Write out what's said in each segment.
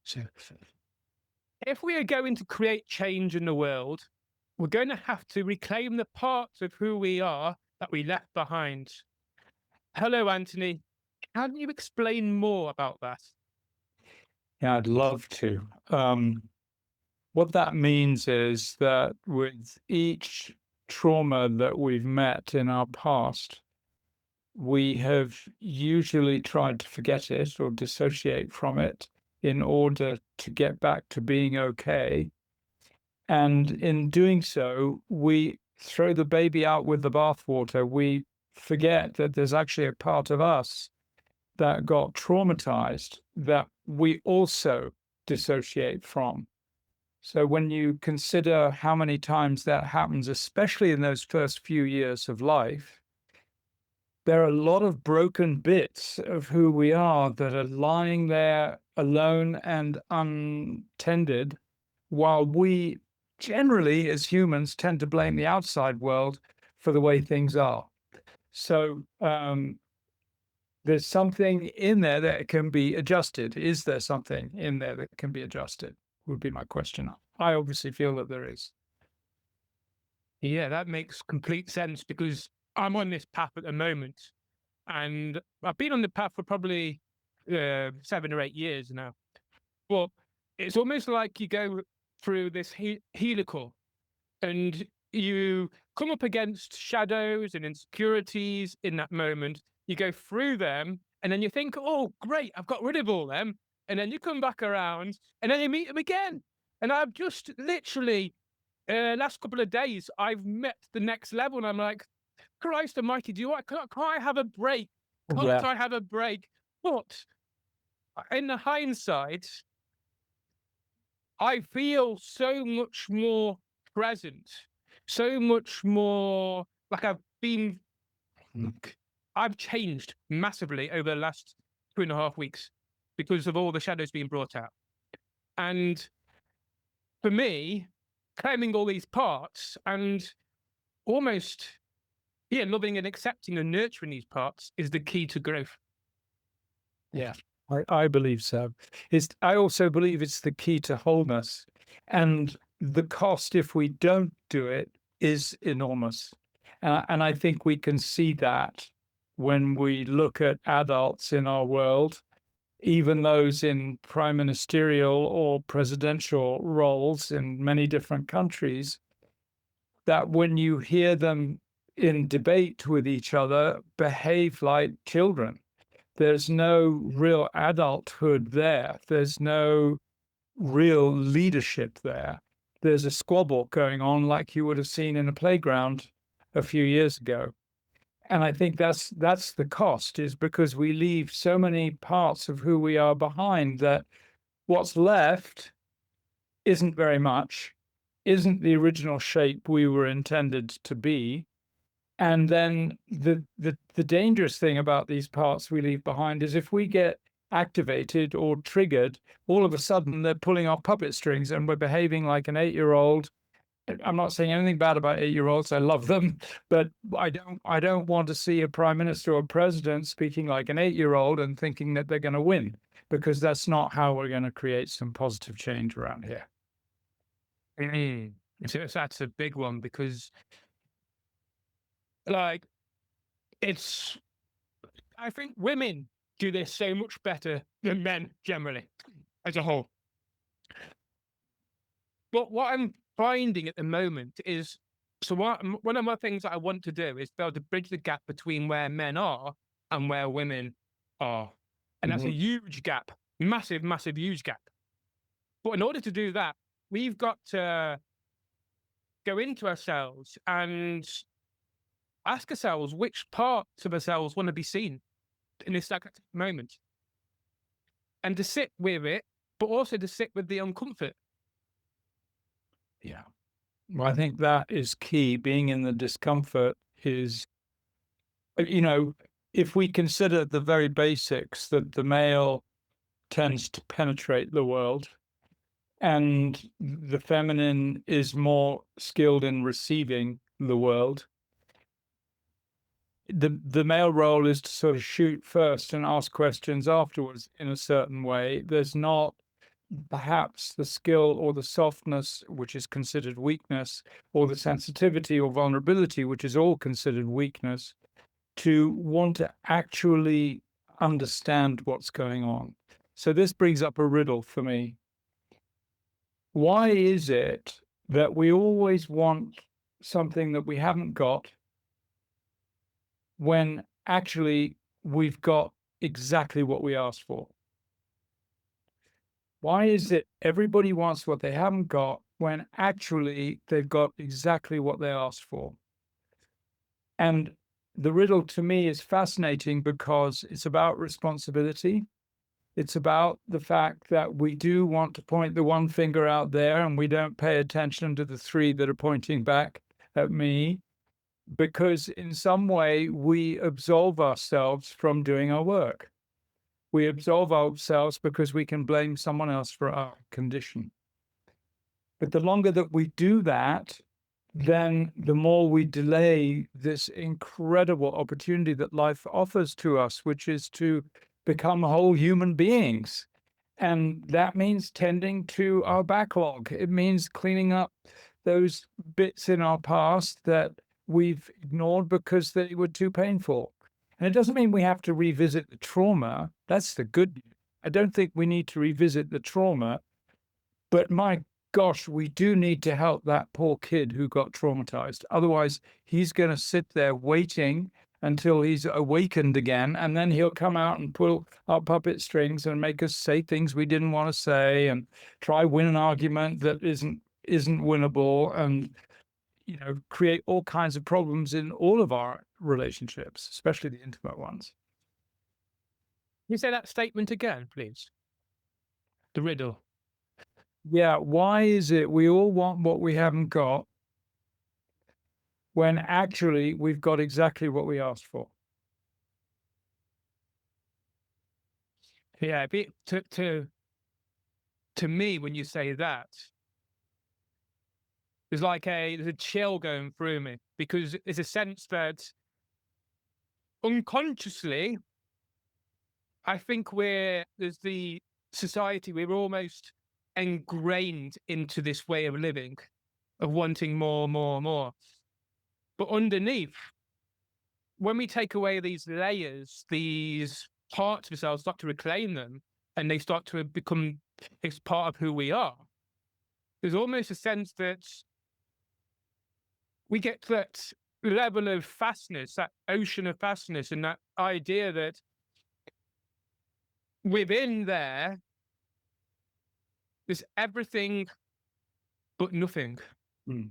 So, if we are going to create change in the world, we're going to have to reclaim the parts of who we are that we left behind. Hello, Anthony. Can you explain more about that? Yeah, I'd love to. What that means is that with each trauma that we've met in our past, we have usually tried to forget it or dissociate from it in order to get back to being okay. And in doing so, we throw the baby out with the bathwater. We forget that there's actually a part of us that got traumatized that we also dissociate from. So when you consider how many times that happens, especially in those first few years of life, there are a lot of broken bits of who we are that are lying there alone and untended, while we generally, as humans, tend to blame the outside world for the way things are. So there's something in there that can be adjusted. Is there something in there that can be adjusted? Would be my question. I obviously feel that there is. Yeah, that makes complete sense because I'm on this path at the moment, and I've been on the path for probably 7 or 8 years now. But it's almost like you go through this helical, and you come up against shadows and insecurities in that moment. You go through them, and then you think, "Oh, great, I've got rid of all them." And then you come back around, and then you meet them again. And I've just literally last couple of days, I've met the next level, and I'm like, Christ Almighty, do you want? Can't I have a break? Can't Yeah. I have a break? But in the hindsight, I feel so much more present, so much more like I've changed massively over the last 2.5 weeks because of all the shadows being brought out. And for me, claiming all these parts and almost, yeah, loving and accepting and nurturing these parts is the key to growth. Yeah, I believe so. I also believe it's the key to wholeness. And the cost, if we don't do it, is enormous. And I think we can see that when we look at adults in our world, even those in prime ministerial or presidential roles in many different countries, that when you hear them in debate with each other, behave like children. There's no real adulthood there. There's no real leadership there. There's a squabble going on like you would have seen in a playground a few years ago. And I think that's the cost, is because we leave so many parts of who we are behind that what's left isn't very much, isn't the original shape we were intended to be. And then the dangerous thing about these parts we leave behind is if we get activated or triggered, all of a sudden they're pulling off puppet strings and we're behaving like an 8-year-old. I'm not saying anything bad about 8-year-olds. I love them, but I don't want to see a prime minister or president speaking like an 8-year-old and thinking that they're going to win, because that's not how we're going to create some positive change around here. Mm. So that's a big one because, like, it's, I think women do this so much better than men generally as a whole. But what I'm finding at the moment is, so one of my things that I want to do is be able to bridge the gap between where men are and where women are. And that's a Mhm. huge gap, massive, massive, huge gap. But in order to do that, we've got to go into ourselves and ask ourselves which parts of ourselves want to be seen in this exact moment, and to sit with it, but also to sit with the uncomfort. Yeah. Well, I think that is key. Being in the discomfort is, you know, if we consider the very basics, that the male tends to penetrate the world and the feminine is more skilled in receiving the world. the male role is to sort of shoot first and ask questions afterwards in a certain way. There's not perhaps the skill or the softness, which is considered weakness, or the sensitivity or vulnerability, which is all considered weakness, to want to actually understand what's going on. So this brings up a riddle for me. Why is it that we always want something that we haven't got when actually we've got exactly what we asked for? Why is it everybody wants what they haven't got when actually they've got exactly what they asked for? And the riddle to me is fascinating because it's about responsibility. It's about the fact that we do want to point the one finger out there and we don't pay attention to the three that are pointing back at me, because in some way we absolve ourselves from doing our work. We absolve ourselves because we can blame someone else for our condition. But the longer that we do that, then the more we delay this incredible opportunity that life offers to us, which is to become whole human beings. And that means tending to our backlog. It means cleaning up those bits in our past that we've ignored because they were too painful. And it doesn't mean we have to revisit the trauma. That's the good news. I don't think we need to revisit the trauma, but my gosh, we do need to help that poor kid who got traumatized. Otherwise, he's going to sit there waiting until he's awakened again, and then he'll come out and pull our puppet strings and make us say things we didn't want to say and try win an argument that isn't winnable, and create all kinds of problems in all of our relationships, especially the intimate ones. Can you say that statement again, please? The riddle. Yeah, why is it we all want what we haven't got when actually we've got exactly what we asked for? Yeah, to me, when you say that, there's a chill going through me, because there's a sense that unconsciously, I think there's the society, we're almost ingrained into this way of living, of wanting more, more, more. But underneath, when we take away these layers, these parts of ourselves, start to reclaim them, and they start to become, it's part of who we are. There's almost a sense that we get that level of fastness, that ocean of fastness, and that idea that within there's everything but nothing. Mm.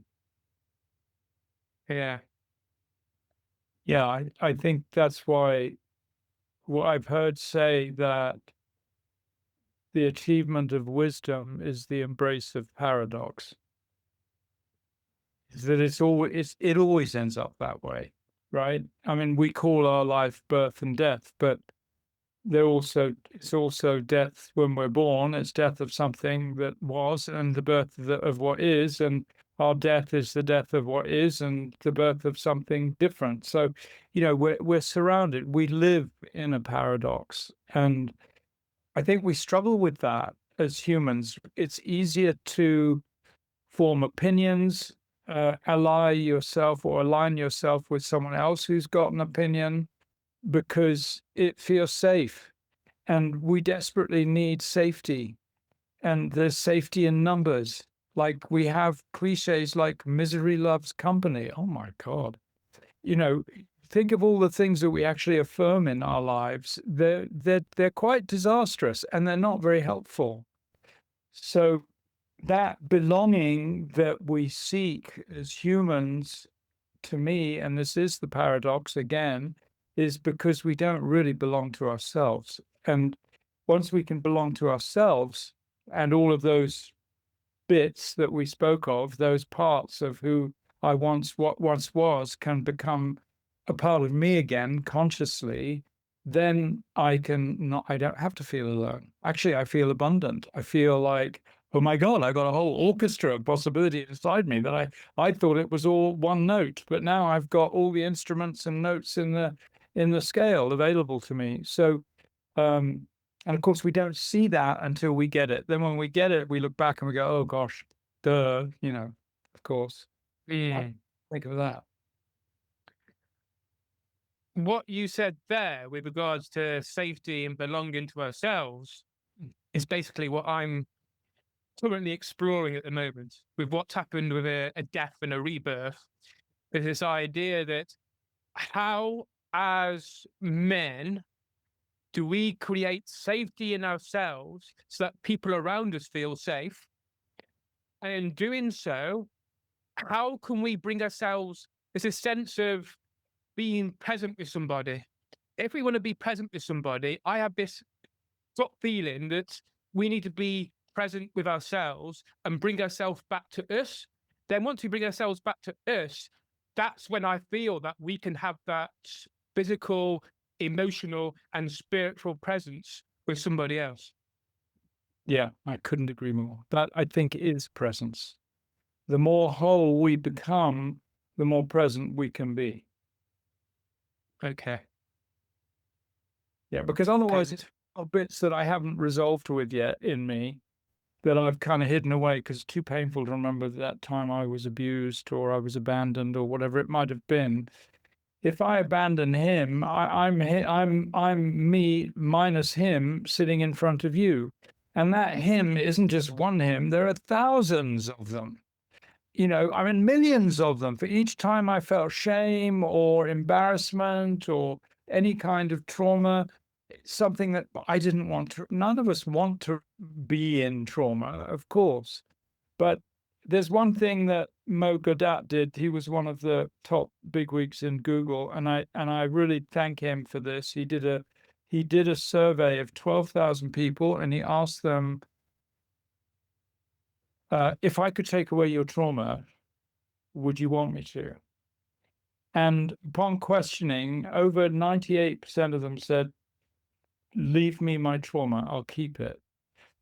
Yeah. Yeah, I think that's why what I've heard say that the achievement of wisdom is the embrace of paradox. Is that it always ends up that way, right? I mean, we call our life birth and death, but it's also death when we're born. It's death of something that was, and the birth of what is, and our death is the death of what is, and the birth of something different. So, we're surrounded. We live in a paradox, and I think we struggle with that as humans. It's easier to form opinions, ally yourself or align yourself with someone else who's got an opinion because it feels safe. And we desperately need safety. And there's safety in numbers. Like we have cliches like misery loves company. Oh my God. Think of all the things that we actually affirm in our lives. They're quite disastrous and they're not very helpful. So that belonging that we seek as humans, to me, and this is the paradox again, is because we don't really belong to ourselves. And once we can belong to ourselves and all of those bits that we spoke of, those parts of who what once was, can become a part of me again consciously, then I don't have to feel alone. Actually, I feel abundant. I feel like oh my God, I got a whole orchestra of possibility inside me that I thought it was all one note, but now I've got all the instruments and notes in the scale available to me. So, and of course, we don't see that until we get it. Then when we get it, we look back and we go, oh gosh, duh, of course. Mm. Think of that. What you said there with regards to safety and belonging to ourselves is basically what I'm currently exploring at the moment with what's happened with a death and a rebirth. There's this idea that how, as men, do we create safety in ourselves so that people around us feel safe? And in doing so, how can we bring ourselves, there's a sense of being present with somebody. If we want to be present with somebody, I have this gut feeling that we need to be present with ourselves and bring ourselves back to us. Then once we bring ourselves back to us, that's when I feel that we can have that physical, emotional, and spiritual presence with somebody else. Yeah, I couldn't agree more. That, I think, is presence. The more whole we become, the more present we can be. Okay. Yeah, because otherwise Good. it's bits that I haven't resolved with yet in me that I've kind of hidden away because it's too painful to remember that time I was abused or I was abandoned or whatever it might have been. If I abandon him, I'm me minus him sitting in front of you. And that him isn't just one him, there are thousands of them. I mean, millions of them. For each time I felt shame or embarrassment or any kind of trauma, something that I didn't want to, none of us want to be in trauma, of course. But there's one thing that Mo Gadat did. He was one of the top bigwigs in Google, and I really thank him for this. He did a survey of 12,000 people, and he asked them, if I could take away your trauma, would you want me to? And upon questioning, over 98% of them said, leave me my trauma, I'll keep it.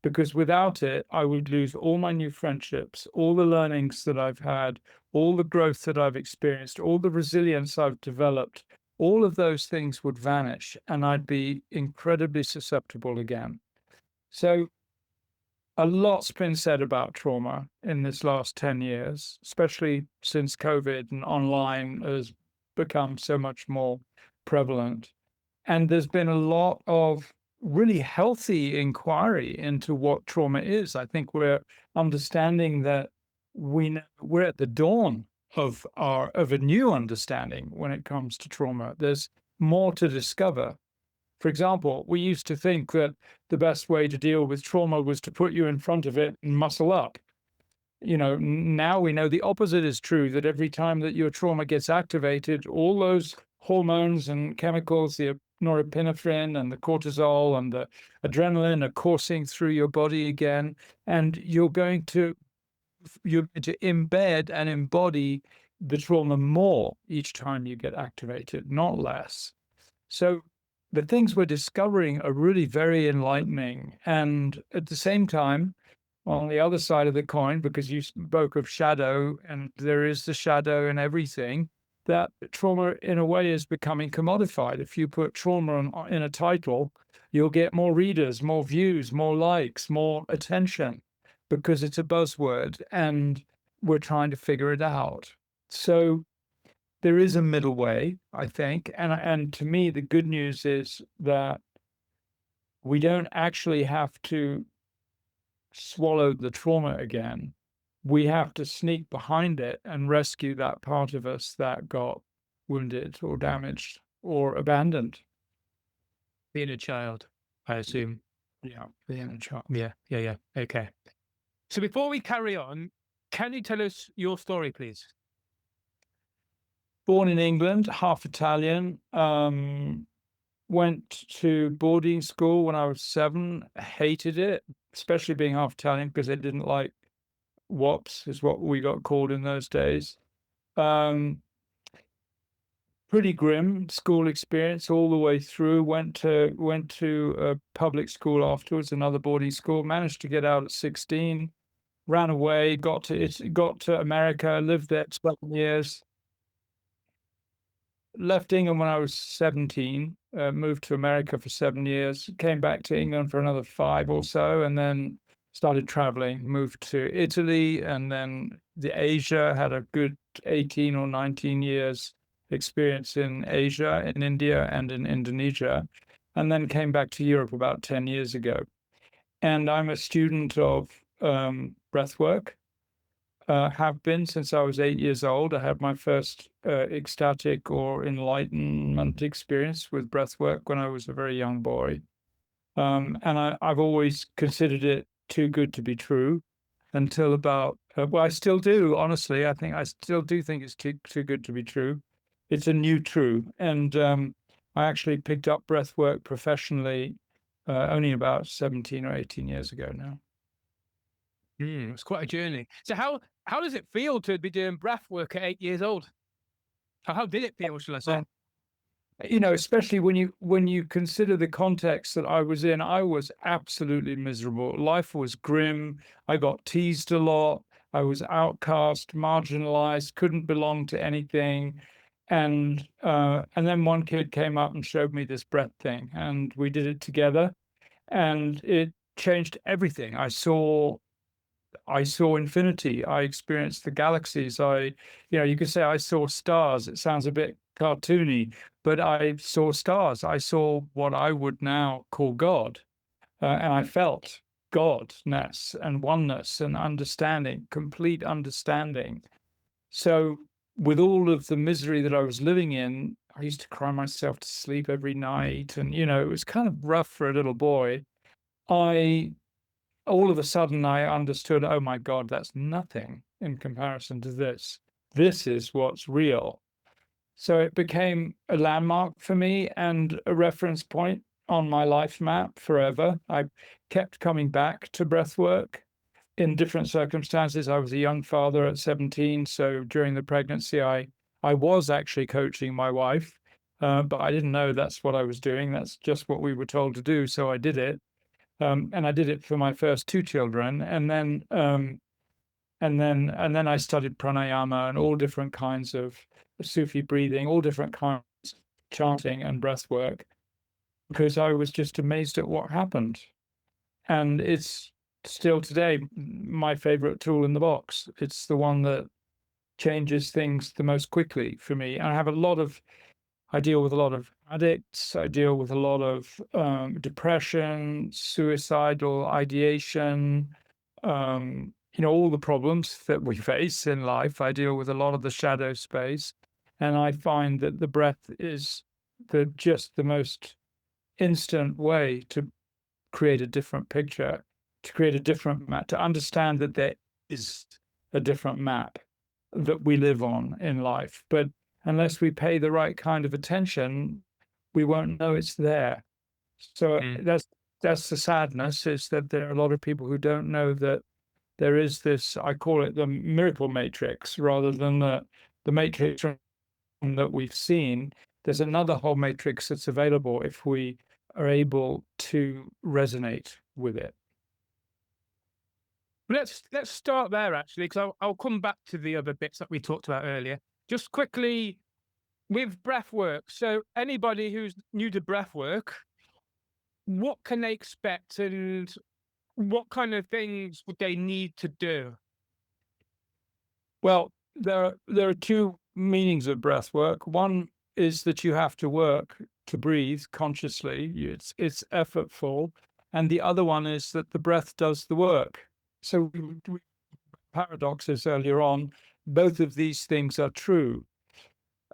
Because without it, I would lose all my new friendships, all the learnings that I've had, all the growth that I've experienced, all the resilience I've developed, all of those things would vanish and I'd be incredibly susceptible again. So a lot's been said about trauma in this last 10 years, especially since COVID and online has become so much more prevalent. And there's been a lot of really healthy inquiry into what trauma is. I think we're understanding that we're at the dawn of a new understanding when it comes to trauma. There's more to discover. For example, we used to think that the best way to deal with trauma was to put you in front of it and muscle up. Now we know the opposite is true, that every time that your trauma gets activated, all those hormones and chemicals, the norepinephrine and the cortisol and the adrenaline are coursing through your body again, and you're going to embed and embody the trauma more each time you get activated, not less. So the things we're discovering are really very enlightening. And at the same time, on the other side of the coin, because you spoke of shadow, and there is the shadow in everything, that trauma in a way is becoming commodified. If you put trauma in a title, you'll get more readers, more views, more likes, more attention, because it's a buzzword and we're trying to figure it out. So there is a middle way, I think. And to me, the good news is that we don't actually have to swallow the trauma again. We have to sneak behind it and rescue that part of us that got wounded or damaged or abandoned. Being a child, I assume. Yeah, being a child. Yeah. Okay. So before we carry on, can you tell us your story, please? Born in England, half Italian. Went to boarding school when I was 7. Hated it, especially being half Italian, because they didn't like wops, is what we got called in those days. Pretty grim school experience all the way through. Went to a public school afterwards, another boarding school. Managed to get out at 16. ran away, got to America, lived there 12 years, left England when I was 17, moved to America for 7 years, came back to England for another 5 or so, and then started traveling, moved to Italy and then Asia, had a good 18 or 19 years experience in Asia, in India and in Indonesia, and then came back to Europe about 10 years ago. And I'm a student of breathwork. Have been since I was 8 years old. I had my first ecstatic or enlightenment experience with breathwork when I was a very young boy. And I've always considered it too good to be true until about, well, I still do, honestly. I still do think it's too good to be true. It's a new true. And I actually picked up breathwork professionally only about 17 or 18 years ago now. It's quite a journey. So how does it feel to be doing breath work at 8 years old? How did it feel, shall I say? Especially when you consider the context that I was in, I was absolutely miserable. Life was grim. I got teased a lot. I was outcast, marginalized, couldn't belong to anything. And then one kid came up and showed me this breath thing, and we did it together, and it changed everything. I saw infinity. I experienced the galaxies. You could say I saw stars. It sounds a bit cartoony, but I saw stars. I saw what I would now call God. And I felt Godness and oneness and understanding, complete understanding. So, with all of the misery that I was living in, I used to cry myself to sleep every night. And, it was kind of rough for a little boy. I all of a sudden I understood, oh my God, that's nothing in comparison to this. This is what's real. So it became a landmark for me and a reference point on my life map forever. I kept coming back to breath work in different circumstances. I was a young father at 17, so during the pregnancy, I was actually coaching my wife, but I didn't know that's what I was doing. That's just what we were told to do, so I did it. And I did it for my first 2 children, and then I studied pranayama and all different kinds of Sufi breathing, all different kinds of chanting and breath work, because I was just amazed at what happened. And it's still today my favorite tool in the box. It's the one that changes things the most quickly for me. And I deal with a lot of addicts. I deal with a lot of depression, suicidal ideation, all the problems that we face in life. I deal with a lot of the shadow space. And I find that the breath is just the most instant way to create a different picture, to create a different map, to understand that there is a different map that we live on in life. But unless we pay the right kind of attention, we won't know it's there. So that's the sadness, is that there are a lot of people who don't know that there is this, I call it the miracle matrix, rather than the matrix that we've seen. There's another whole matrix that's available if we are able to resonate with it. Let's start there actually, because I'll come back to the other bits that we talked about earlier. Just quickly with breath work. So anybody who's new to breath work, what can they expect and what kind of things would they need to do? Well, there are two meanings of breath work. One is that you have to work to breathe consciously. It's effortful. And the other one is that the breath does the work. So paradoxes earlier on, both of these things are true.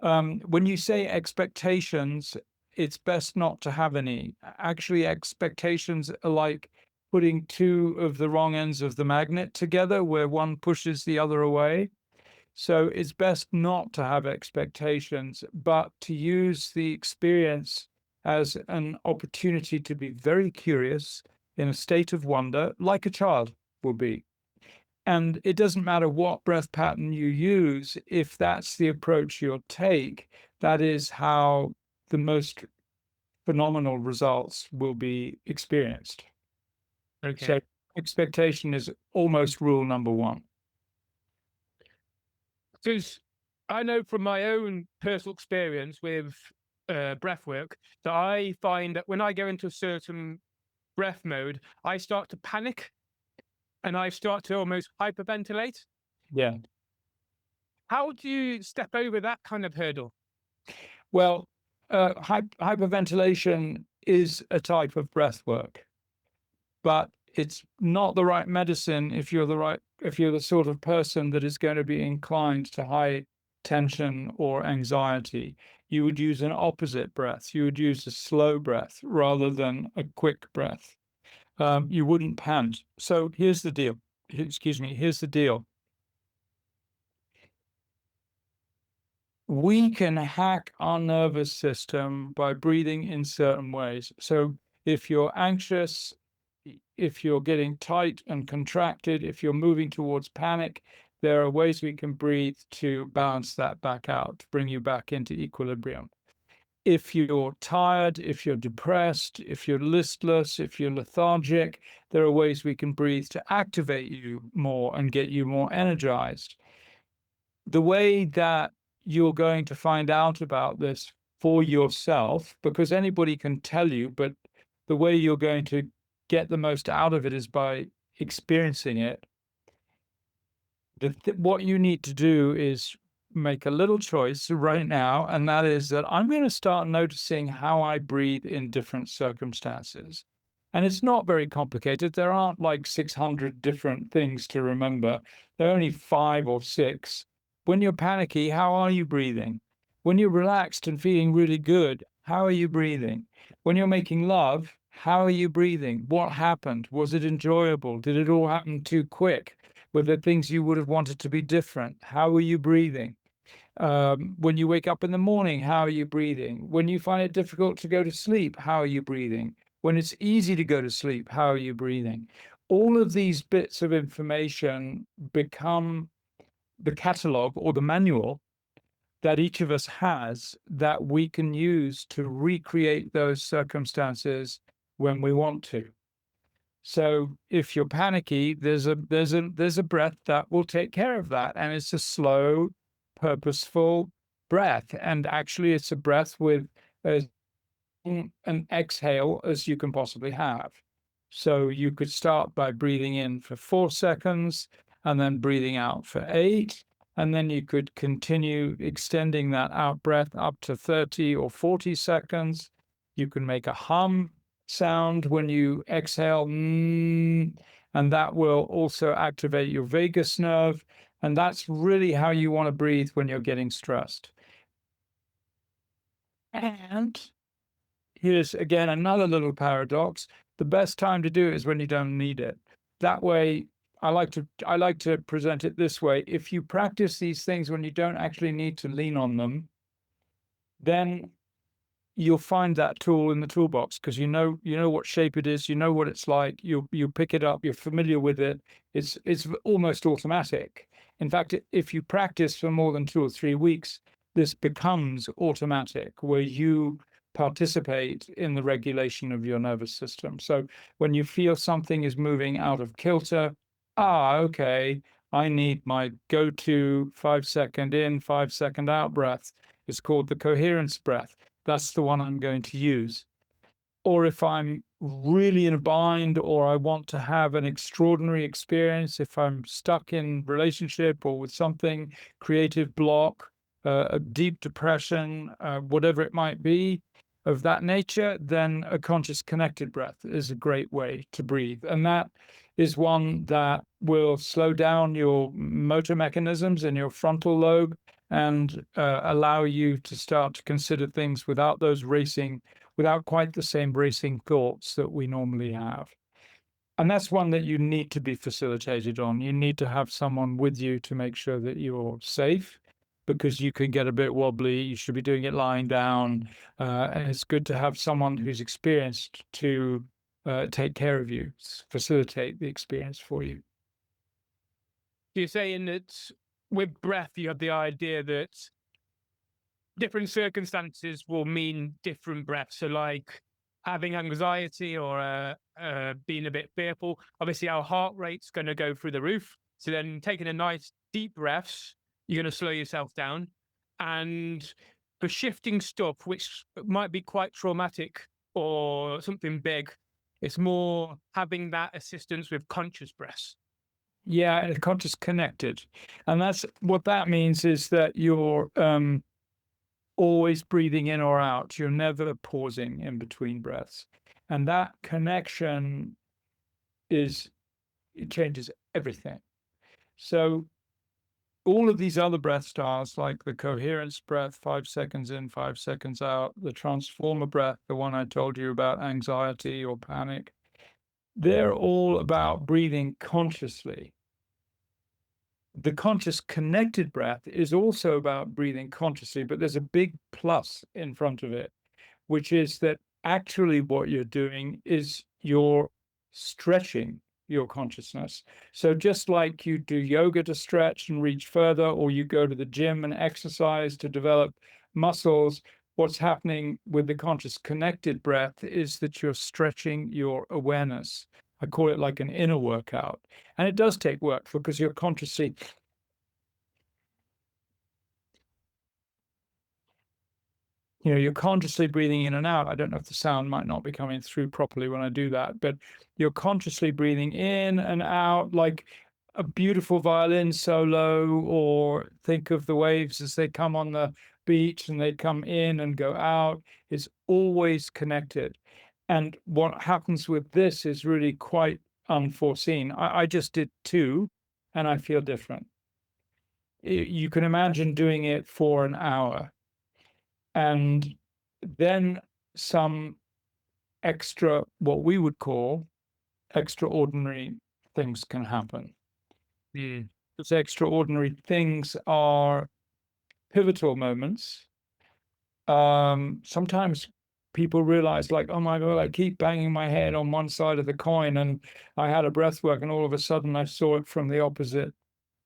When you say expectations, it's best not to have any. Actually, expectations are like putting two of the wrong ends of the magnet together, where one pushes the other away. So it's best not to have expectations, but to use the experience as an opportunity to be very curious in a state of wonder, like a child will be. And it doesn't matter what breath pattern you use, if that's the approach you'll take, that is how the most phenomenal results will be experienced. Okay. So Expectation is almost rule number one. Because I know from my own personal experience with breath work that I find that when I go into a certain breath mode, I start to panic and I start to almost hyperventilate. Yeah. How do you step over that kind of hurdle? Well, hyperventilation is a type of breath work, but it's not the right medicine if you're the sort of person that is going to be inclined to high tension or anxiety. You would use an opposite breath. You would use a slow breath rather than a quick breath. You wouldn't pant. So here's the deal. Excuse me. Here's the deal. We can hack our nervous system by breathing in certain ways. So if you're anxious, if you're getting tight and contracted, if you're moving towards panic, there are ways we can breathe to balance that back out, to bring you back into equilibrium. If you're tired, if you're depressed, if you're listless, if you're lethargic, there are ways we can breathe to activate you more and get you more energized. The way that you're going to find out about this for yourself, because anybody can tell you, but the way you're going to get the most out of it is by experiencing it. What you need to do is make a little choice right now, and that is that I'm going to start noticing how I breathe in different circumstances. And it's not very complicated. There aren't like 600 different things to remember. There are only 5 or 6. When you're panicky, how are you breathing? When you're relaxed and feeling really good, how are you breathing? When you're making love, how are you breathing? What happened? Was it enjoyable? Did it all happen too quick? Were there things you would have wanted to be different? How are you breathing? When you wake up in the morning, how are you breathing? When you find it difficult to go to sleep, how are you breathing? When it's easy to go to sleep, how are you breathing? All of these bits of information become the catalog or the manual that each of us has that we can use to recreate those circumstances when we want to. So if you're panicky, there's a breath that will take care of that, and it's a slow, purposeful breath. And actually, it's a breath with as an exhale as you can possibly have. So you could start by breathing in for 4 seconds and then breathing out for 8. And then you could continue extending that out breath up to 30 or 40 seconds. You can make a hum sound when you exhale, and that will also activate your vagus nerve. And that's really how you want to breathe when you're getting stressed. And here's again another little paradox. The best time to do it is when you don't need it. That way, I like to present it this way. If you practice these things when you don't actually need to lean on them, then you'll find that tool in the toolbox because you know what shape it is, you know what it's like, you pick it up, you're familiar with it. It's almost automatic. In fact, if you practice for more than 2 or 3 weeks, this becomes automatic, where you participate in the regulation of your nervous system. So when you feel something is moving out of kilter, okay, I need my go-to 5-second in, 5-second out breath. It's called the coherence breath. That's the one I'm going to use. Or if I'm really in a bind or I want to have an extraordinary experience, if I'm stuck in relationship or with something, creative block, a deep depression, whatever it might be of that nature, then a conscious connected breath is a great way to breathe. And that is one that will slow down your motor mechanisms in your frontal lobe and allow you to start to consider things without quite the same racing thoughts that we normally have. And that's one that you need to be facilitated on. You need to have someone with you to make sure that you're safe, because you can get a bit wobbly. You should be doing it lying down. And it's good to have someone who's experienced to take care of you, facilitate the experience for you. You're saying that with breath, you have the idea that different circumstances will mean different breaths. So, like, having anxiety or being a bit fearful, obviously our heart rate's going to go through the roof. So then taking a nice deep breaths, you're going to slow yourself down. And for shifting stuff, which might be quite traumatic or something big, it's more having that assistance with conscious breaths. Yeah, and conscious connected. And that's what that means, is that you're always breathing in or out. You're never pausing in between breaths. And that connection it changes everything. So all of these other breath styles, like the coherence breath, 5 seconds in, 5 seconds out, the transformer breath, the one I told you about, anxiety or panic, they're all about breathing consciously. The conscious connected breath is also about breathing consciously, but there's a big plus in front of it, which is that actually what you're doing is you're stretching your consciousness. So just like you do yoga to stretch and reach further, or you go to the gym and exercise to develop muscles, what's happening with the conscious connected breath is that you're stretching your awareness. I call it like an inner workout. And it does take work because you're consciously you're consciously breathing in and out. I don't know if the sound might not be coming through properly when I do that, but you're consciously breathing in and out like a beautiful violin solo, or think of the waves as they come on the beach and they come in and go out. It's always connected. And what happens with this is really quite unforeseen. I just did two and I feel different. You can imagine doing it for an hour and then some extra, what we would call extraordinary things can happen. Mm. Those extraordinary things are pivotal moments. Sometimes people realize, like, oh my God, I keep banging my head on one side of the coin, and I had a breath work, and all of a sudden I saw it from the opposite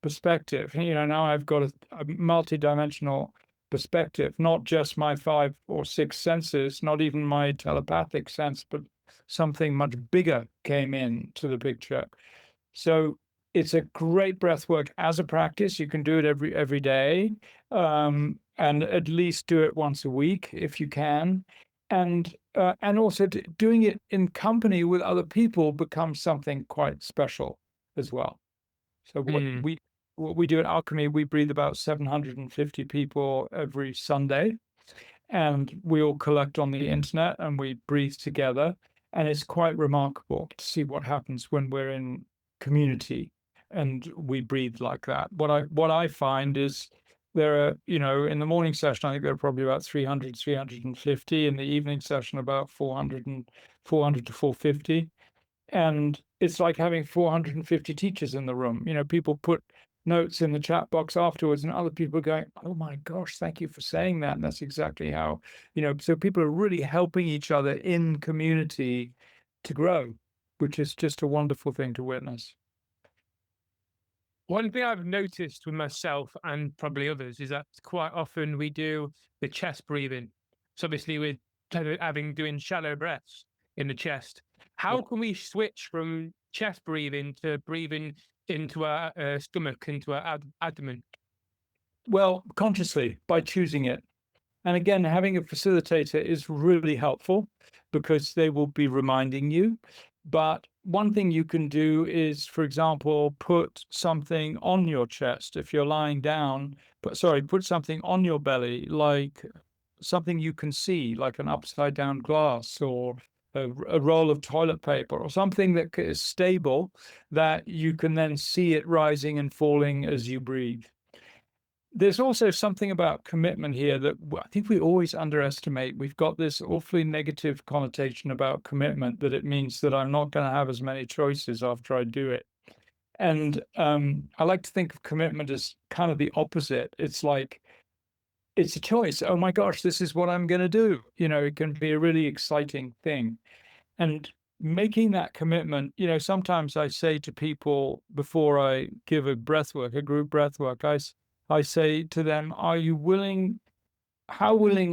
perspective. Now I've got a multi-dimensional perspective, not just my 5 or 6 senses, not even my telepathic sense, but something much bigger came in to the picture. So it's a great breath work as a practice. You can do it every day, and at least do it once a week if you can. And also doing it in company with other people becomes something quite special as well. So Mm. what we do at Alchemy, we breathe about 750 people every Sunday, and we all collect on the internet and we breathe together. And it's quite remarkable to see what happens when we're in community and we breathe like that. What I find is there are, in the morning session, I think there are probably about 300, 350. In the evening session, about 400 to 450. And it's like having 450 teachers in the room. People put notes in the chat box afterwards, and other people are going, oh my gosh, thank you for saying that. And that's exactly how, so people are really helping each other in community to grow, which is just a wonderful thing to witness. One thing I've noticed with myself and probably others is that quite often we do the chest breathing. So obviously we're doing shallow breaths in the chest. Yeah. How can we switch from chest breathing to breathing into our stomach, into our abdomen? Well, consciously by choosing it. And again, having a facilitator is really helpful because they will be reminding you. But one thing you can do is, for example, put something on your chest. If you're lying down, put something on your belly, like something you can see, like an upside down glass or a roll of toilet paper or something that is stable, that you can then see it rising and falling as you breathe. There's also something about commitment here that I think we always underestimate. We've got this awfully negative connotation about commitment, that it means that I'm not going to have as many choices after I do it. And I like to think of commitment as kind of the opposite. It's like, it's a choice. Oh my gosh, this is what I'm going to do. It can be a really exciting thing. And making that commitment, sometimes I say to people before I give a group breath work, I say to them, how willing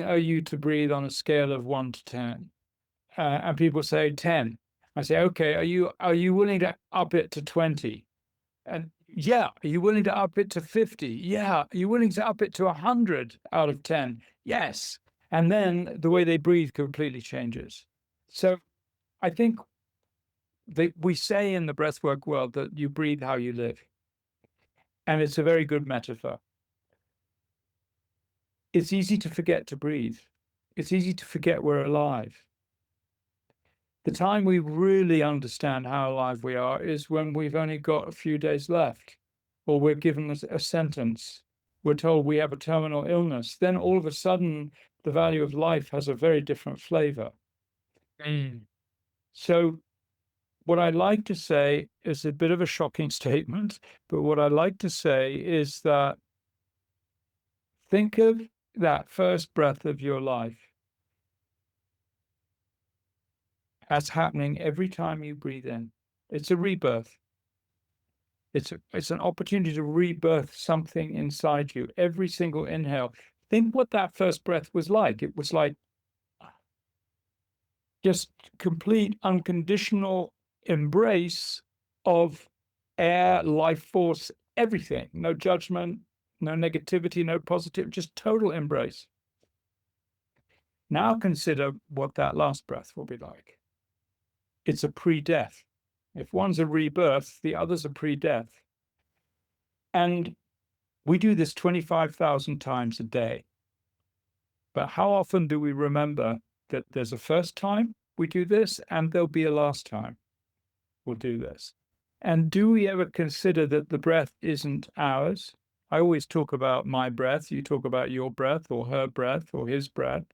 are you to breathe on a scale of 1 to 10? and people say 10. I say, okay, are you willing to up it to 20? And yeah, are you willing to up it to 50? Yeah. Are you willing to up it to 100 out of 10? Yes. And then the way they breathe completely changes. So I think we say in the breathwork world that you breathe how you live. And it's a very good metaphor. It's easy to forget to breathe. It's easy to forget we're alive. The time we really understand how alive we are is when we've only got a few days left, or we're given a sentence. We're told we have a terminal illness. Then all of a sudden, the value of life has a very different flavor. Mm. So, what I like to say is a bit of a shocking statement, but what I like to say is that think of that first breath of your life as happening every time you breathe in. It's a rebirth. It's an opportunity to rebirth something inside you every single inhale. Think what that first breath was like. It was like just complete unconditional embrace of air, life force, everything. No judgment, no negativity, no positive, just total embrace. Now consider what that last breath will be like. It's a pre-death. If one's a rebirth, the other's a pre-death. And we do this 25,000 times a day. But how often do we remember that there's a first time we do this and there'll be a last time we'll do this? And do we ever consider that the breath isn't ours? I always talk about my breath. You talk about your breath or her breath or his breath.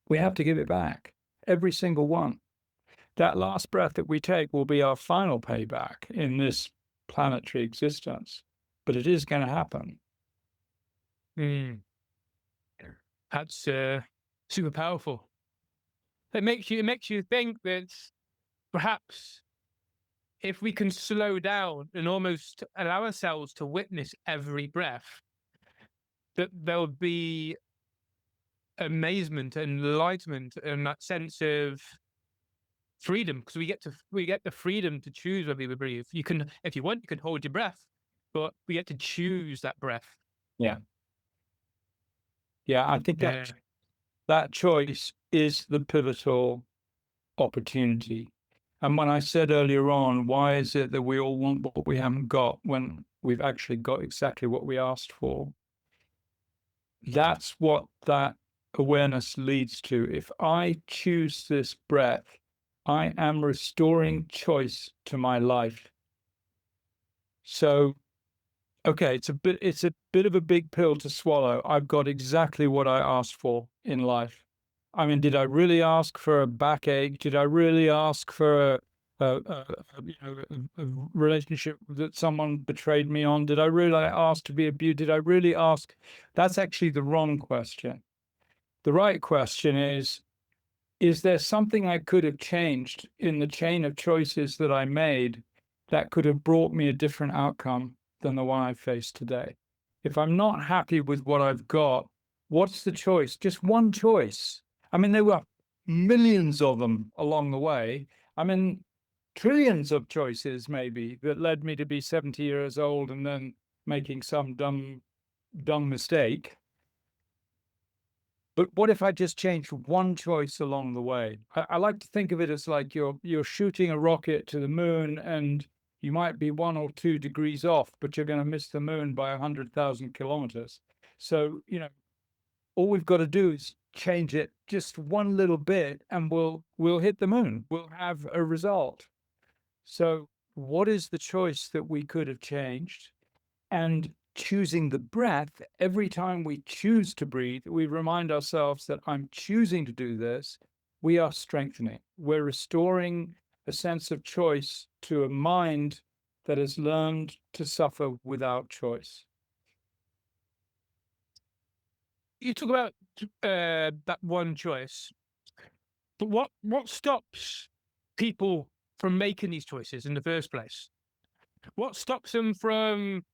We have to give it back, every single one. That last breath that we take will be our final payback in this planetary existence, but it is going to happen. Mm. That's super powerful. It makes you think that perhaps if we can slow down and almost allow ourselves to witness every breath, that there'll be amazement and enlightenment and that sense of freedom, because we get the freedom to choose whether we breathe. You can, if you want, you can hold your breath, but we get to choose that breath. Yeah. Yeah, I think Yeah. that choice is the pivotal opportunity. And when I said earlier on, why is it that we all want what we haven't got when we've actually got exactly what we asked for? That's what that awareness leads to. If I choose this breath, I am restoring choice to my life. So, okay, it's a bit of a big pill to swallow. I've got exactly what I asked for in life. I mean, did I really ask for a backache? Did I really ask for a relationship that someone betrayed me on? Did I really ask to be abused? Did I really ask? That's actually the wrong question. The right question is there something I could have changed in the chain of choices that I made that could have brought me a different outcome than the one I face today? If I'm not happy with what I've got, what's the choice? Just one choice. I mean, there were millions of them along the way. I mean, trillions of choices maybe that led me to be 70 years old and then making some dumb mistake. But what if I just changed one choice along the way? I like to think of it as like you're shooting a rocket to the moon, and you might be 1 or 2 degrees off, but you're going to miss the moon by 100,000 kilometers. So, all we've got to do is change it just one little bit, and we'll hit the moon. We'll have a result. So, what is the choice that we could have changed? And choosing the breath, every time we choose to breathe, we remind ourselves that I'm choosing to do this. We are strengthening. We're restoring a sense of choice to a mind that has learned to suffer without choice. You talk about that one choice, but what stops people from making these choices in the first place? What stops them from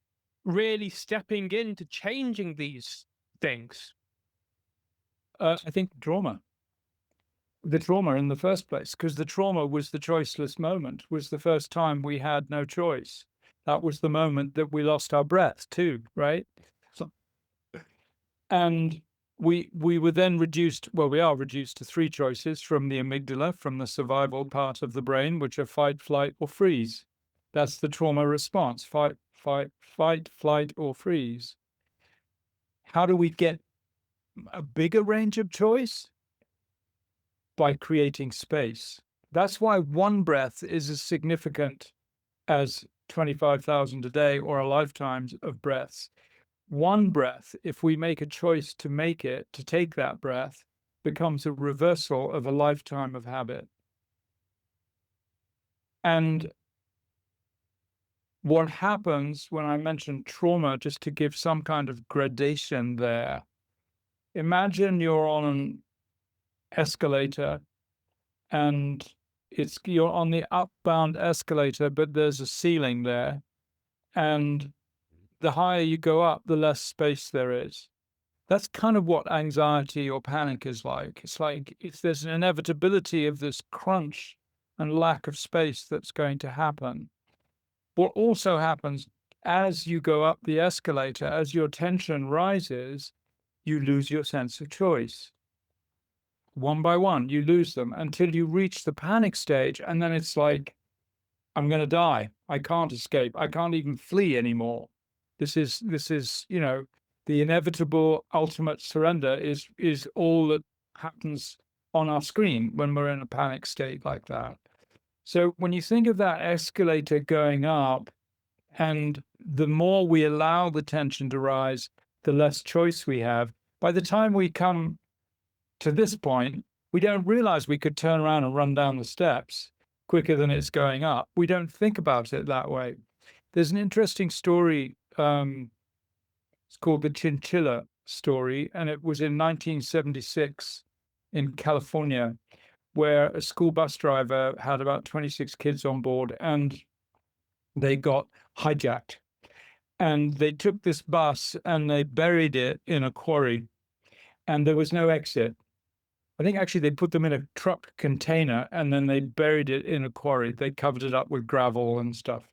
really stepping into changing these things? I think trauma. the trauma in the first place, because the trauma was the choiceless moment, was the first time we had no choice. That was the moment that we lost our breath too, right? So, and we were then reduced, well, we are reduced to three choices from the amygdala, from the survival part of the brain, which are fight, flight, or freeze. That's the trauma response: fight, flight, or freeze. How do we get a bigger range of choice? By creating space. That's why one breath is as significant as 25,000 a day or a lifetime of breaths. One breath, if we make a choice to make it, to take that breath, becomes a reversal of a lifetime of habit. And what happens when I mention trauma, just to give some kind of gradation there, imagine you're on an escalator and you're on the upbound escalator, but there's a ceiling there. And the higher you go up, the less space there is. That's kind of what anxiety or panic is like. It's like there's an inevitability of this crunch and lack of space that's going to happen. What also happens as you go up the escalator, as your tension rises, you lose your sense of choice. One by one, you lose them until you reach the panic stage. And then it's like, I'm going to die. I can't escape. I can't even flee anymore. This is, the inevitable ultimate surrender is all that happens on our screen when we're in a panic state like that. So when you think of that escalator going up, and the more we allow the tension to rise, the less choice we have. By the time we come to this point, we don't realize we could turn around and run down the steps quicker than it's going up. We don't think about it that way. There's an interesting story. It's called the Chinchilla story, and it was in 1976 in California, where a school bus driver had about 26 kids on board, and they got hijacked. And they took this bus and they buried it in a quarry, and there was no exit. I think actually they put them in a truck container and then they buried it in a quarry. They covered it up with gravel and stuff.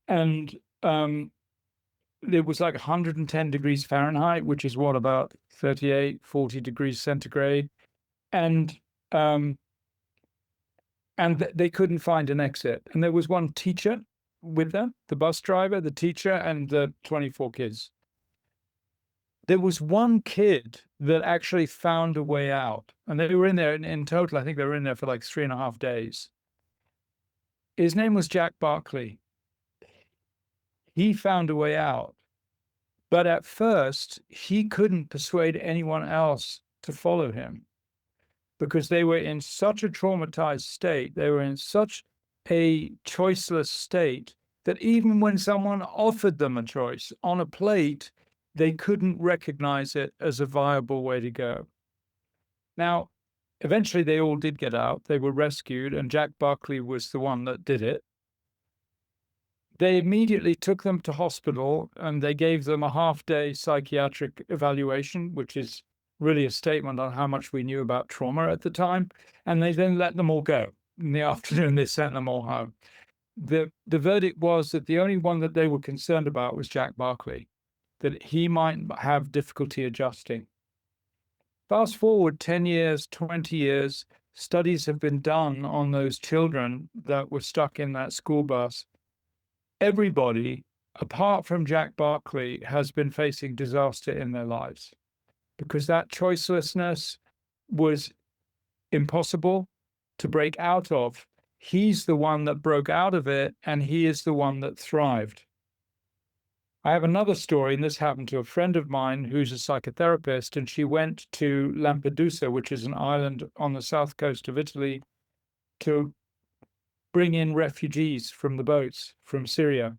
And it was like 110 degrees Fahrenheit, which is what, about 38, 40 degrees centigrade. And they couldn't find an exit. And there was one teacher with them, the bus driver, the teacher, and the 24 kids. There was one kid that actually found a way out. And they were in there in total, I think they were in there for like 3.5 days. His name was Jack Barkley. He found a way out. But at first, he couldn't persuade anyone else to follow him because they were in such a traumatized state. They were in such a choiceless state that even when someone offered them a choice on a plate, they couldn't recognize it as a viable way to go. Now, eventually they all did get out. They were rescued, and Jack Barkley was the one that did it. They immediately took them to hospital, and they gave them a half-day psychiatric evaluation, which is really a statement on how much we knew about trauma at the time. And they then let them all go. In the afternoon, they sent them all home. The verdict was that the only one that they were concerned about was Jack Barkley, that he might have difficulty adjusting. Fast forward 10 years, 20 years, studies have been done on those children that were stuck in that school bus. Everybody, apart from Jack Barkley, has been facing disaster in their lives because that choicelessness was impossible to break out of. He's the one that broke out of it, and he is the one that thrived. I have another story, and this happened to a friend of mine who's a psychotherapist, and she went to Lampedusa, which is an island on the south coast of Italy, to bring in refugees from the boats from Syria.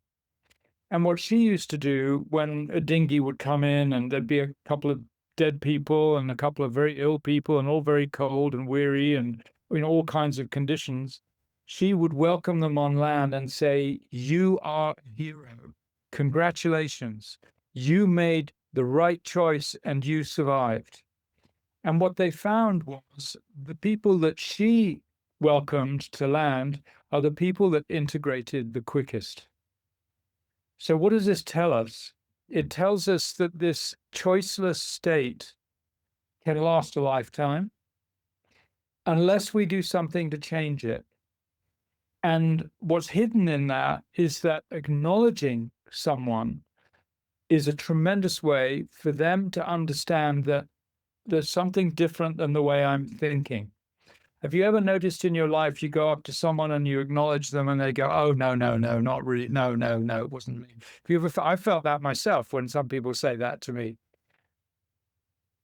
And what she used to do when a dinghy would come in and there'd be a couple of dead people and a couple of very ill people and all very cold and weary and in all kinds of conditions, she would welcome them on land and say, "You are a hero. Congratulations. You made the right choice and you survived." And what they found was the people that she welcomed to land are the people that integrated the quickest. So what does this tell us? It tells us that this choiceless state can last a lifetime unless we do something to change it. And what's hidden in that is that acknowledging someone is a tremendous way for them to understand that there's something different than the way I'm thinking. Have you ever noticed in your life you go up to someone and you acknowledge them and they go, "Oh, no, no, no, not really. No, no, no, it wasn't me." Have you ever, I felt that myself when some people say that to me.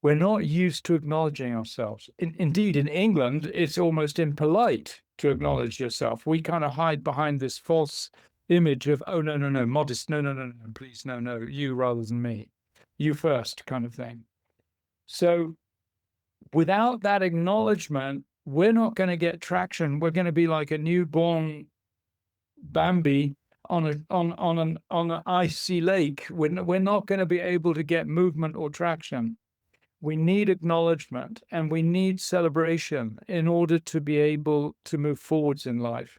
We're not used to acknowledging ourselves. Indeed, in England, it's almost impolite to acknowledge yourself. We kind of hide behind this false image of, "Oh, no, no, no, modest. No, no, no, no, please, no, no, you rather than me. You first," kind of thing. So without that acknowledgement, we're not going to get traction. We're going to be like a newborn Bambi on an icy lake. We're not going to be able to get movement or traction. We need acknowledgement and we need celebration in order to be able to move forwards in life.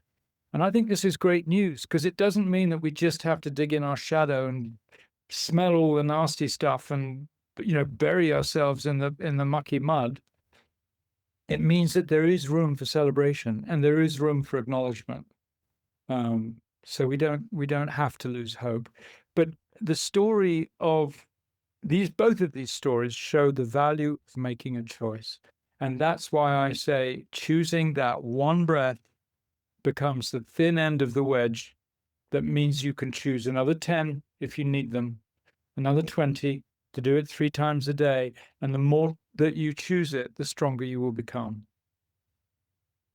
And I think this is great news because it doesn't mean that we just have to dig in our shadow and smell all the nasty stuff and bury ourselves in the mucky mud. It means that there is room for celebration and there is room for acknowledgement. So we don't have to lose hope. But the story of both of these stories show the value of making a choice. And that's why I say choosing that one breath becomes the thin end of the wedge that means you can choose another 10 if you need them, another 20 to do it 3 times a day. And the more that you choose it, the stronger you will become.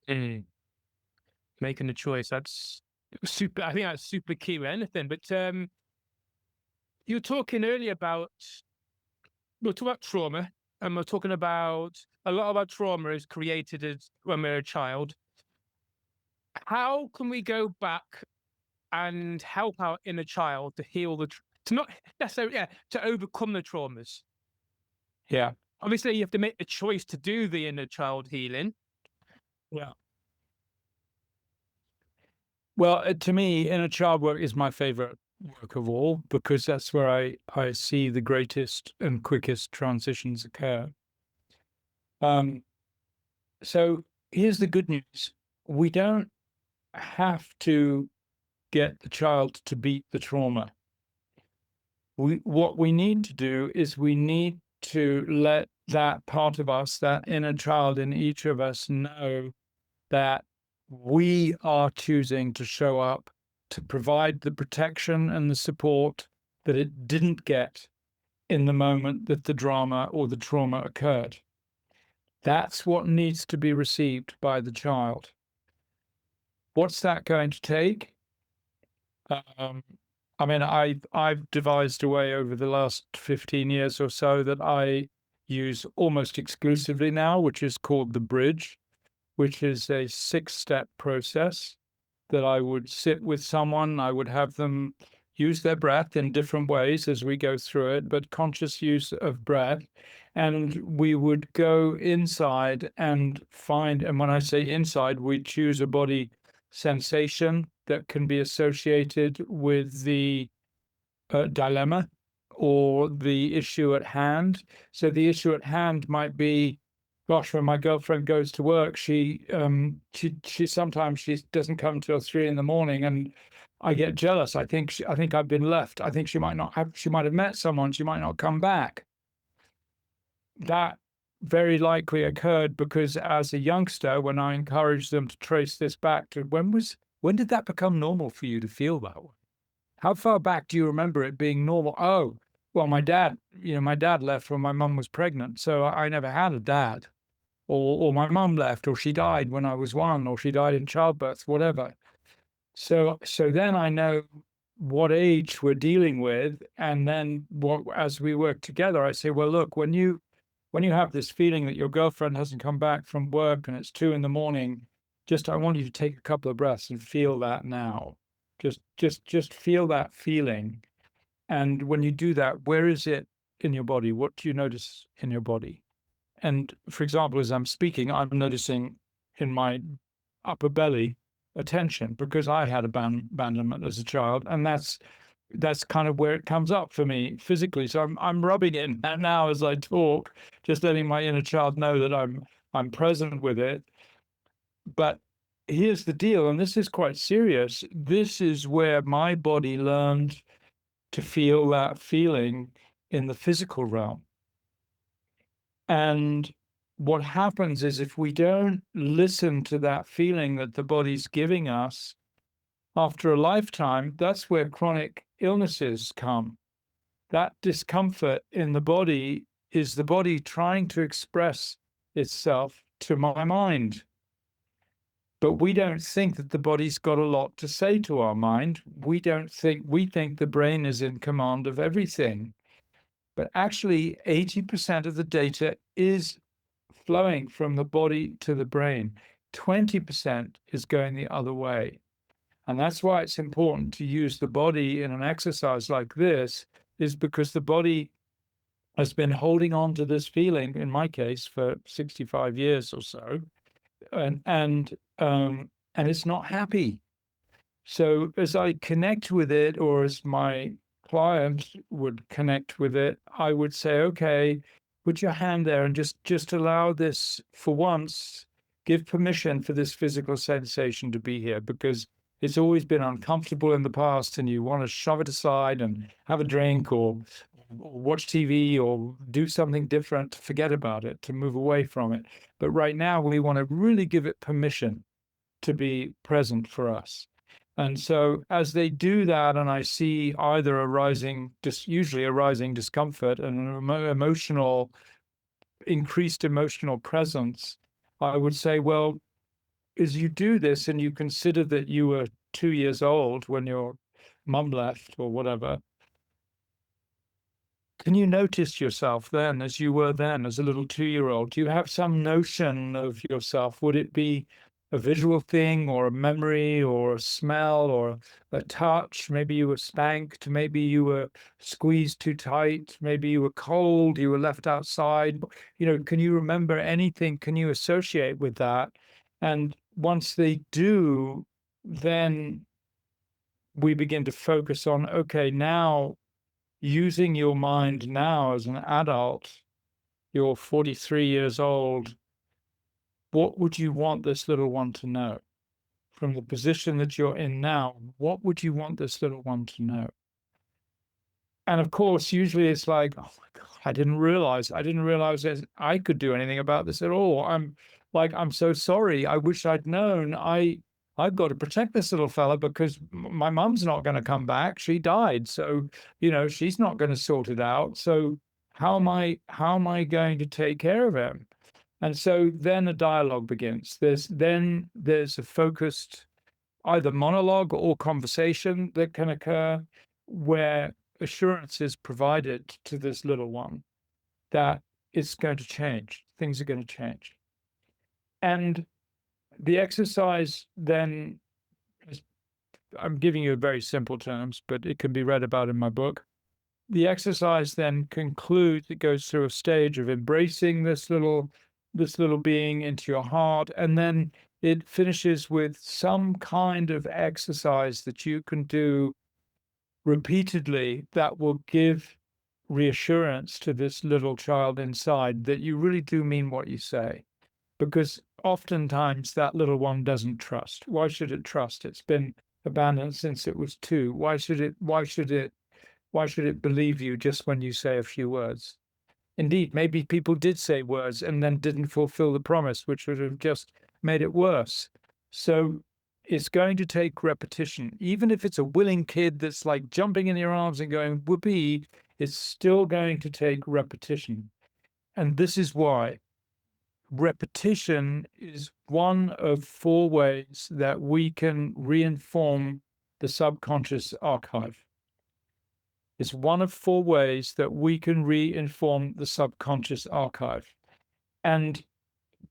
Making a choice. That's super. I think that's super key with anything. But you were talking earlier about, we're talking about trauma, and we're talking about a lot of our trauma is created when we're a child. How can we go back and help our inner child to heal to not necessarily, to overcome the traumas? Yeah. Obviously, you have to make the choice to do the inner child healing. Yeah. Well, to me, inner child work is my favorite work of all because that's where I see the greatest and quickest transitions occur. So here's the good news. We don't have to get the child to beat the trauma. What we need to do is we need to let that part of us, that inner child in each of us, know that we are choosing to show up to provide the protection and the support that it didn't get in the moment that the drama or the trauma occurred. That's what needs to be received by the child. What's that going to take? I mean, I've devised a way over the last 15 years or so that I use almost exclusively now, which is called the bridge, which is a 6-step process that I would sit with someone. I would have them use their breath in different ways as we go through it, but conscious use of breath. And we would go inside and find, and when I say inside, we choose a body sensation that can be associated with the dilemma or the issue at hand. So the issue at hand might be, gosh, when my girlfriend goes to work, she sometimes she doesn't come till 3 in the morning, and I get jealous. I think I've been left. I think she might have met someone. She might not come back. That very likely occurred because as a youngster, when I encouraged them to trace this back to when did that become normal for you to feel that way? How far back do you remember it being normal? Oh, well, my dad left when my mum was pregnant, so I never had a dad. Or my mum left, or she died when I was 1, or she died in childbirth, whatever. So then I know what age we're dealing with, and then as we work together, I say, well, look, when you have this feeling that your girlfriend hasn't come back from work and it's 2 in the morning, I want you to take a couple of breaths and feel that now. Just feel that feeling. And when you do that, where is it in your body? What do you notice in your body? And for example, as I'm speaking, I'm noticing in my upper belly a tension because I had abandonment as a child, and that's kind of where it comes up for me physically. So I'm rubbing it in now as I talk, just letting my inner child know that I'm present with it. But here's the deal, and this is quite serious. This is where my body learned to feel that feeling in the physical realm. And what happens is if we don't listen to that feeling that the body's giving us after a lifetime, that's where chronic illnesses come. That discomfort in the body is the body trying to express itself to my mind. But we don't think that the body's got a lot to say to our mind. We think the brain is in command of everything. But actually, 80% of the data is flowing from the body to the brain. 20% is going the other way. And that's why it's important to use the body in an exercise like this, is because the body has been holding on to this feeling, in my case, for 65 years or so, and it's not happy. So as I connect with it, or as my clients would connect with it, I would say, okay, put your hand there and just allow this for once, give permission for this physical sensation to be here, because it's always been uncomfortable in the past and you want to shove it aside and have a drink or watch TV or do something different to forget about it, to move away from it. But right now, we want to really give it permission to be present for us. And so as they do that, and I see either usually a rising discomfort and an increased emotional presence, I would say, well, as you do this and you consider that you were 2 years old when your mum left or whatever, can you notice yourself then as you were then as a little 2-year-old? Do you have some notion of yourself? Would it be a visual thing or a memory or a smell or a touch? Maybe you were spanked. Maybe you were squeezed too tight. Maybe you were cold. You were left outside. Can you remember anything? Can you associate with that? And once they do, then we begin to focus on, okay, now using your mind now as an adult, you're 43 years old, what would you want this little one to know? From the position that you're in now, what would you want this little one to know? And of course, usually it's like, oh my God, I didn't realize that I could do anything about this at all. I'm so sorry. I wish I'd known. I've got to protect this little fella because my mum's not going to come back. She died. So, she's not going to sort it out. So how am I going to take care of him? And so then a dialogue begins. There's a focused either monologue or conversation that can occur where assurance is provided to this little one that it's going to change, things are going to change. And the exercise then, I'm giving you very simple terms, but it can be read about in my book. The exercise then concludes, it goes through a stage of embracing this little being into your heart, and then it finishes with some kind of exercise that you can do repeatedly that will give reassurance to this little child inside that you really do mean what you say. Because oftentimes that little one doesn't trust. Why should it trust? It's been abandoned since it was 2. Why should it believe you just when you say a few words? Indeed, maybe people did say words and then didn't fulfill the promise, which would have just made it worse. So it's going to take repetition. Even if it's a willing kid that's like jumping in your arms and going, whoopee, it's still going to take repetition. And this is why repetition is one of 4 ways that we can reinform the subconscious archive. It's one of 4 ways that we can reinform the subconscious archive. And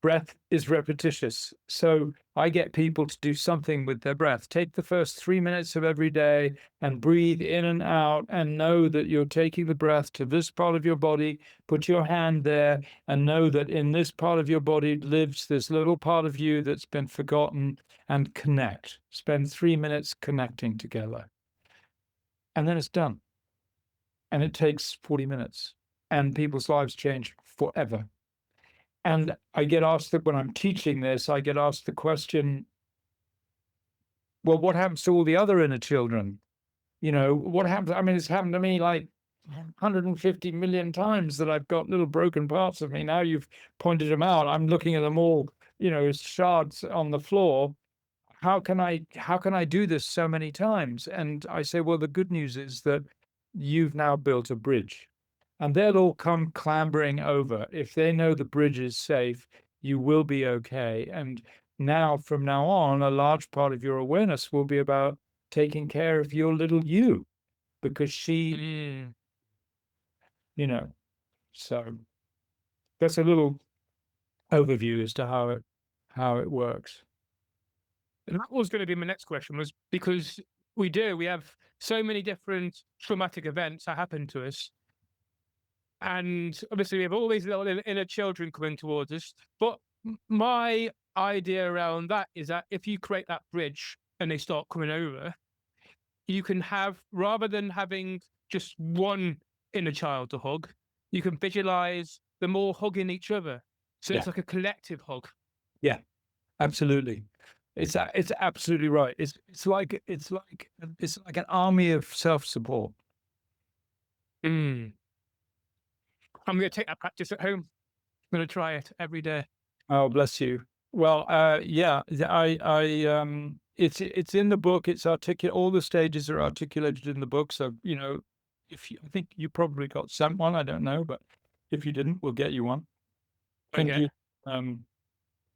breath is repetitious. So I get people to do something with their breath. Take the first 3 minutes of every day and breathe in and out, and know that you're taking the breath to this part of your body. Put your hand there and know that in this part of your body lives this little part of you that's been forgotten, and connect. Spend 3 minutes connecting together. And then it's done. And it takes 40 minutes. And people's lives change forever. And I get asked that when I'm teaching this, I get asked the question, well, what happens to all the other inner children? What happens? I mean, it's happened to me like 150 million times that I've got little broken parts of me. Now you've pointed them out. I'm looking at them all, as shards on the floor. How can I do this so many times? And I say, well, the good news is that you've now built a bridge. And they'll all come clambering over. If they know the bridge is safe, you will be okay. And now, from now on, a large part of your awareness will be about taking care of your little you, because she, Mm. so that's a little overview as to how it works. And that was going to be my next question, was because we have so many different traumatic events that happen to us. And obviously, we have all these little inner children coming towards us. But my idea around that is that if you create that bridge and they start coming over, you can have, rather than having just one inner child to hug, you can visualize them all hugging each other. So Yeah. it's like a collective hug. Yeah, absolutely. It's absolutely right. It's like an army of self-support. Mm. I'm going to take that practice at home. I'm going to try it every day. Oh, bless you. Well, yeah, it's in the book. It's all the stages are articulated in the book. So, I think you probably got sent one. I don't know, but if you didn't, we'll get you one. And Okay.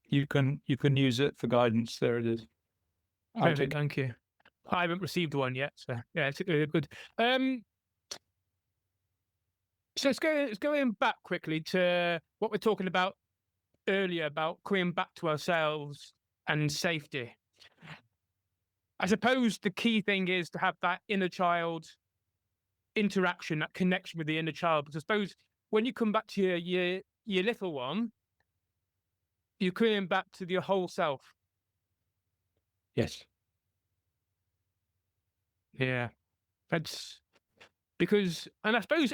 you can use it for guidance. There it is. Perfect. Thank you. I haven't received one yet, so yeah, it's good. So it's going back quickly to what we're talking about earlier about coming back to ourselves and safety. I suppose the key thing is to have that inner child interaction, that connection with the inner child. Because I suppose when you come back to your little one, you're coming back to your whole self. Yes. Yeah, that's because, and I suppose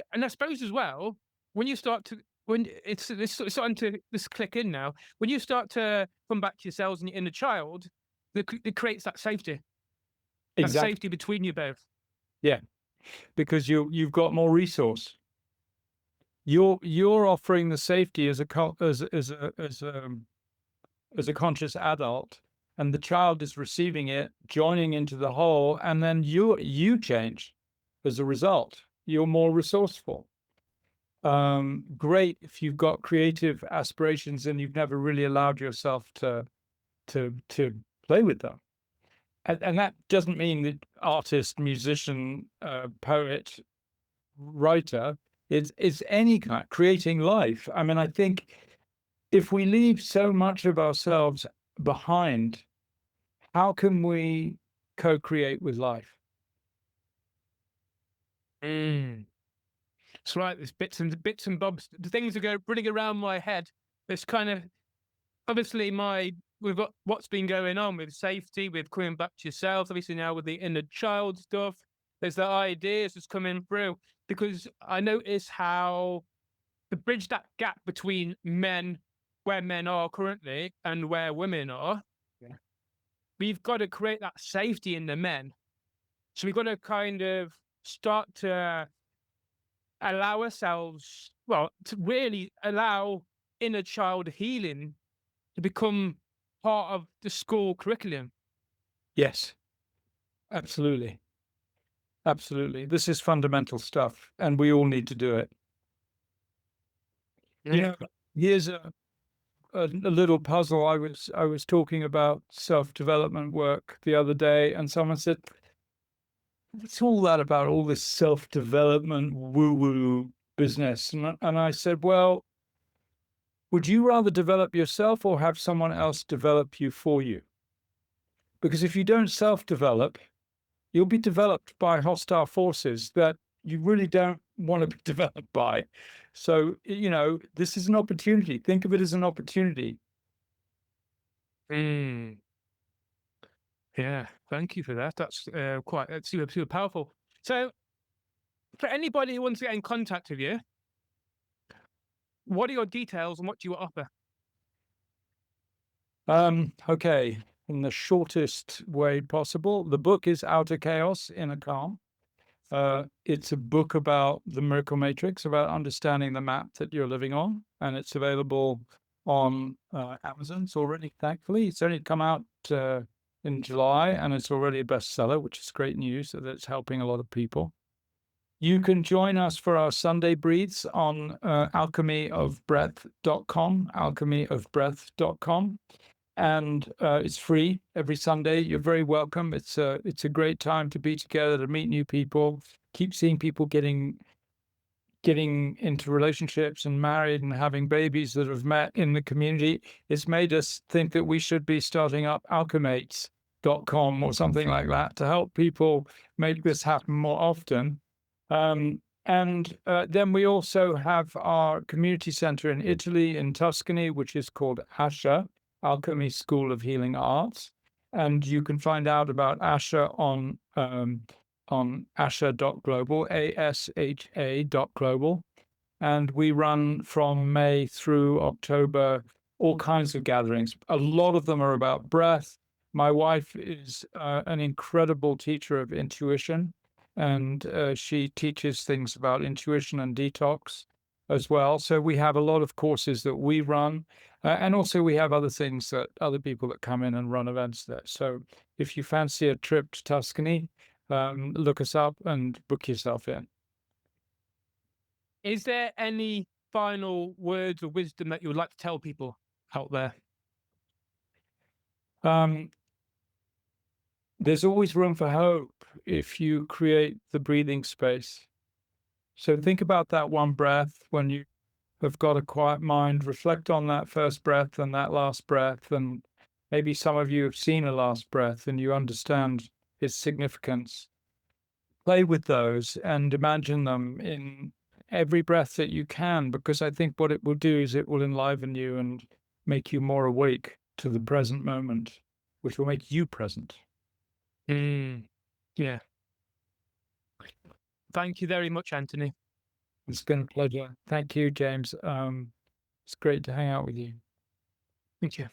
as well, when you start to, when it's starting to this click in now, when you start to come back to yourselves and your inner child, it creates that safety, that Exactly. safety between you both. Yeah, because you've got more resource. You're offering the safety as a conscious adult, and the child is receiving it, joining into the whole, and then you change as a result. You're more resourceful. Great if you've got creative aspirations and you've never really allowed yourself to play with them. And that doesn't mean that artist, musician, poet, writer is any kind creating life. I mean, I think if we leave so much of ourselves behind, how can we co-create with life? Mm. It's right. There's bits and bobs. The things that go running around my head. There's kind of obviously we've got what's been going on with safety, with coming back to yourself. Obviously now with the inner child stuff, there's the ideas that's coming through because I notice how to bridge that gap between men, where men are currently, and where women are. Yeah. We've got to create that safety in the men. So we've got to kind of start to allow ourselves, well, to really allow inner child healing to become part of the school curriculum. Yes, absolutely. Absolutely. This is fundamental stuff, and we all need to do it. Yeah. Here's a little puzzle. I was talking about self-development work the other day, and someone said, "What's all that about? All this self-development woo-woo business?" And I said, "Well, Would you rather develop yourself or have someone else develop you for you? Because if you don't self-develop, you'll be developed by hostile forces that you really don't want to be developed by. So, this is an opportunity. Think of it as an opportunity. Mm. Yeah, thank you for that. That's super, super powerful. So, for anybody who wants to get in contact with you, what are your details and what do you offer? Okay, in the shortest way possible, the book is Outer Chaos, Inner Calm. It's a book about the miracle matrix, about understanding the map that you're living on, and it's available on Amazon. It's already, thankfully, it's only come out in July, and it's already a bestseller, which is great news that it's helping a lot of people. You can join us for our Sunday breathes on alchemyofbreath.com, alchemyofbreath.com. And it's free every Sunday. You're very welcome. It's a great time to be together, to meet new people, keep seeing people getting into relationships and married and having babies that have met in the community. It's made us think that we should be starting up alchemates.com or something like that to help people make this happen more often. And then we also have our community center in Italy, in Tuscany, which is called Asha, Alchemy School of Healing Arts. And you can find out about Asha on asha.global, ASHA.global. And we run from May through October all kinds of gatherings. A lot of them are about breath. My wife is an incredible teacher of intuition, and she teaches things about intuition and detox as well. So we have a lot of courses that we run, and also we have other things that other people that come in and run events there. So if you fancy a trip to Tuscany, look us up and book yourself in. Is there any final words of wisdom that you would like to tell people out there? Um, there's always room for hope if you create the breathing space. So think about that one breath when you have got a quiet mind. Reflect on that first breath and that last breath. And maybe some of you have seen a last breath and you understand its significance. Play with those and imagine them in every breath that you can, because I think what it will do is it will enliven you and make you more awake to the present moment, which will make you present. Mm. Yeah. Thank you very much, Anthony. It's been a pleasure. Thank you, James. It's great to hang out with you. Thank you.